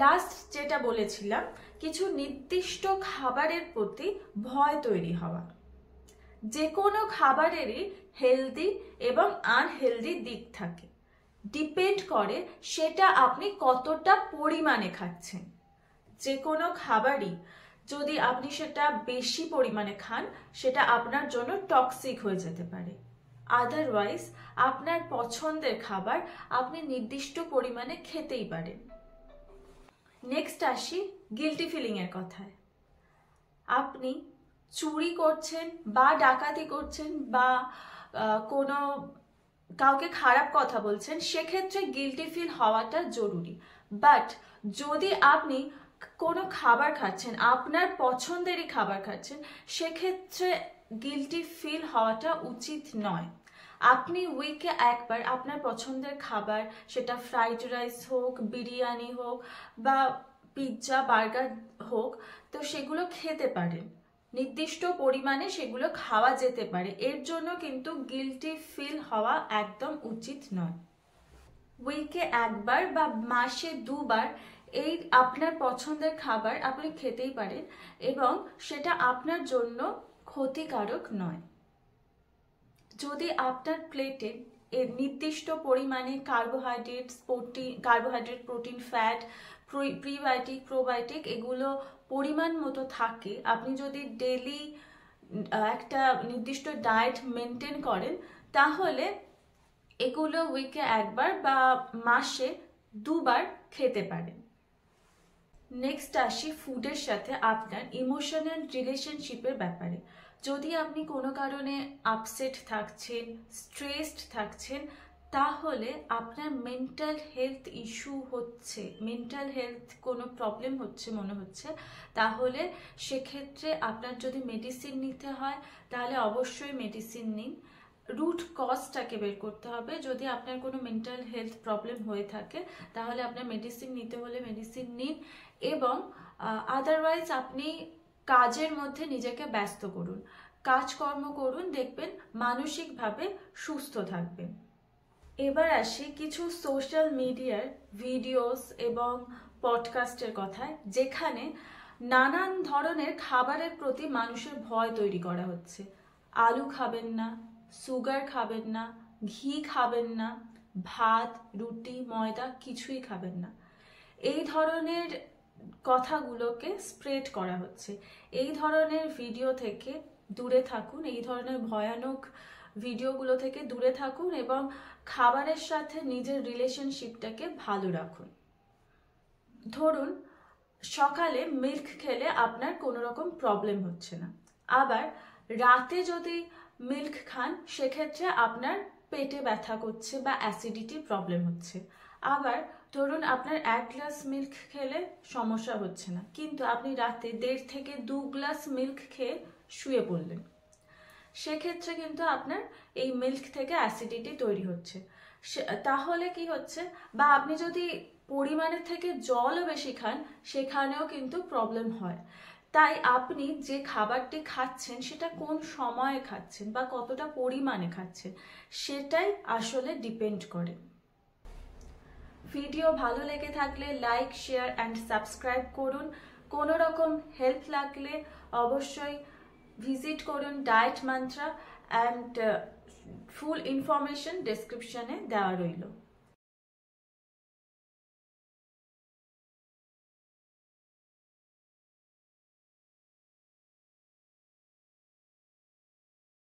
Last যেটা বলেছিলাম, কিছু নির্দিষ্ট খাবারের প্রতি ভয় তৈরি হওয়া। যে কোনো খাবারেরই হেলদি এবং আনহেলদি দিক থাকে, ডিপেন্ড করে সেটা আপনি কতটা পরিমাণে খাচ্ছেন। যে কোনো খাবারই যদি আপনি সেটা বেশি পরিমাণে খান, সেটা আপনার জন্য টক্সিক হয়ে যেতে পারে। আদারওয়াইজ আপনার পছন্দের খাবার আপনি নির্দিষ্ট পরিমাণে খেতেই পারেন। নেক্সট আসি গিল্টি ফিলিং এর কথায়। আপনি চুরি করছেন বা ডাকাতি করছেন বা কোনো কাউকে খারাপ কথা বলছেন, সেক্ষেত্রে গিল্টি ফিল হওয়াটা জরুরি। বাট যদি আপনি কোনো খাবার খাচ্ছেন, আপনার পছন্দেরই খাবার খাচ্ছেন, সেক্ষেত্রে গিল্টি ফিল হওয়াটা উচিত নয়। আপনি উইকে একবার আপনার পছন্দের খাবার, সেটা ফ্রাইড রাইস হোক, বিরিয়ানি হোক বা পিৎজা বার্গার হোক, তো সেগুলো খেতে পারেন, নির্দিষ্ট পরিমাণে সেগুলো খাওয়া যেতে পারে। এর জন্য কিন্তু গিল্টি ফিল হওয়া একদম উচিত নয়। উইকে একবার বা মাসে 2বার এই আপনার পছন্দের খাবার আপনি খেতেই পারেন এবং সেটা আপনার জন্য ক্ষতিকারক নয়। যদি আপনার প্লেটে এর নির্দিষ্ট পরিমাণে carbohydrate, protein, fat, prebiotic, probiotic এগুলো পরিমাণ মতো থাকে, আপনি যদি ডেলি একটা নির্দিষ্ট ডায়েট মেনটেন করেন, তাহলে এগুলো উইকে একবার বা মাসে 2বার খেতে পারেন। নেক্সট আসি ফুডের সাথে আপনার ইমোশনাল রিলেশনশিপের ব্যাপারে। যদি আপনি কোনো কারণে আপসেট থাকছেন, স্ট্রেসড থাকছেন, তাহলে আপনার মেন্টাল হেলথ ইস্যু হচ্ছে, মেন্টাল হেলথ কোনো প্রবলেম হচ্ছে মনে হচ্ছে, তাহলে সেক্ষেত্রে আপনার যদি মেডিসিন নিতে হয় তাহলে অবশ্যই মেডিসিন নিন। রুট কজটাকে বের করতে হবে। যদি আপনার কোনো মেন্টাল হেলথ প্রবলেম হয়ে থাকে তাহলে আপনার মেডিসিন নিতে হলে মেডিসিন নিন এবং আদারওয়াইজ আপনি কাজের মধ্যে নিজেকে ব্যস্ত করুন, কাজকর্ম করুন, দেখবেন মানসিকভাবে সুস্থ থাকবেন। এবার আসি কিছু সোশ্যাল মিডিয়ার ভিডিওস এবং পডকাস্টের কথায়, যেখানে নানান ধরনের খাবারের প্রতি মানুষের ভয় তৈরি করা হচ্ছে। আলু খাবেন না, সুগার খাবেন না, ঘি খাবেন না, ভাত, রুটি, ময়দা কিছুই খাবেন না, এই ধরনের কথাগুলোকে স্প্রেড করা হচ্ছে। এই ধরনের ভিডিও থেকে দূরে থাকুন, এই ধরনের ভয়ানক ভিডিওগুলো থেকে দূরে থাকুন এবং খাবারের সাথে নিজের রিলেশনশিপটাকে ভালো রাখুন। ধরুন সকালে মিল্ক খেলে আপনার কোনো রকম প্রবলেম হচ্ছে না, আবার রাতে যদি মিল্ক খান সেক্ষেত্রে আপনার পেটে ব্যথা করছে বা অ্যাসিডিটির প্রবলেম হচ্ছে। আবার ধরুন আপনার 1 গ্লাস মিল্ক খেলে সমস্যা হচ্ছে না, কিন্তু আপনি রাতে 1.5 থেকে 2 গ্লাস মিল্ক খেয়ে শুয়ে পড়লেন, সেক্ষেত্রে কিন্তু আপনার এই মিল্ক থেকে অ্যাসিডিটি তৈরি হচ্ছে। তাহলে কি হচ্ছে, বা আপনি যদি পরিমাণের থেকে জলও বেশি খান, সেখানেও কিন্তু প্রবলেম হয়। তাই আপনি যে খাবারটি খাচ্ছেন সেটা কোন সময়ে খাচ্ছেন বা কতটা পরিমাণে খাচ্ছেন, সেটাই আসলে ডিপেন্ড করে। ভিডিও ভালো লেগে থাকলে লাইক, শেয়ার অ্যান্ড সাবস্ক্রাইব করুন। কোনো রকম হেল্প লাগলে অবশ্যই ভিজিট করুন diet mantra, and full information ডেসক্রিপশনে দেওয়া রইল।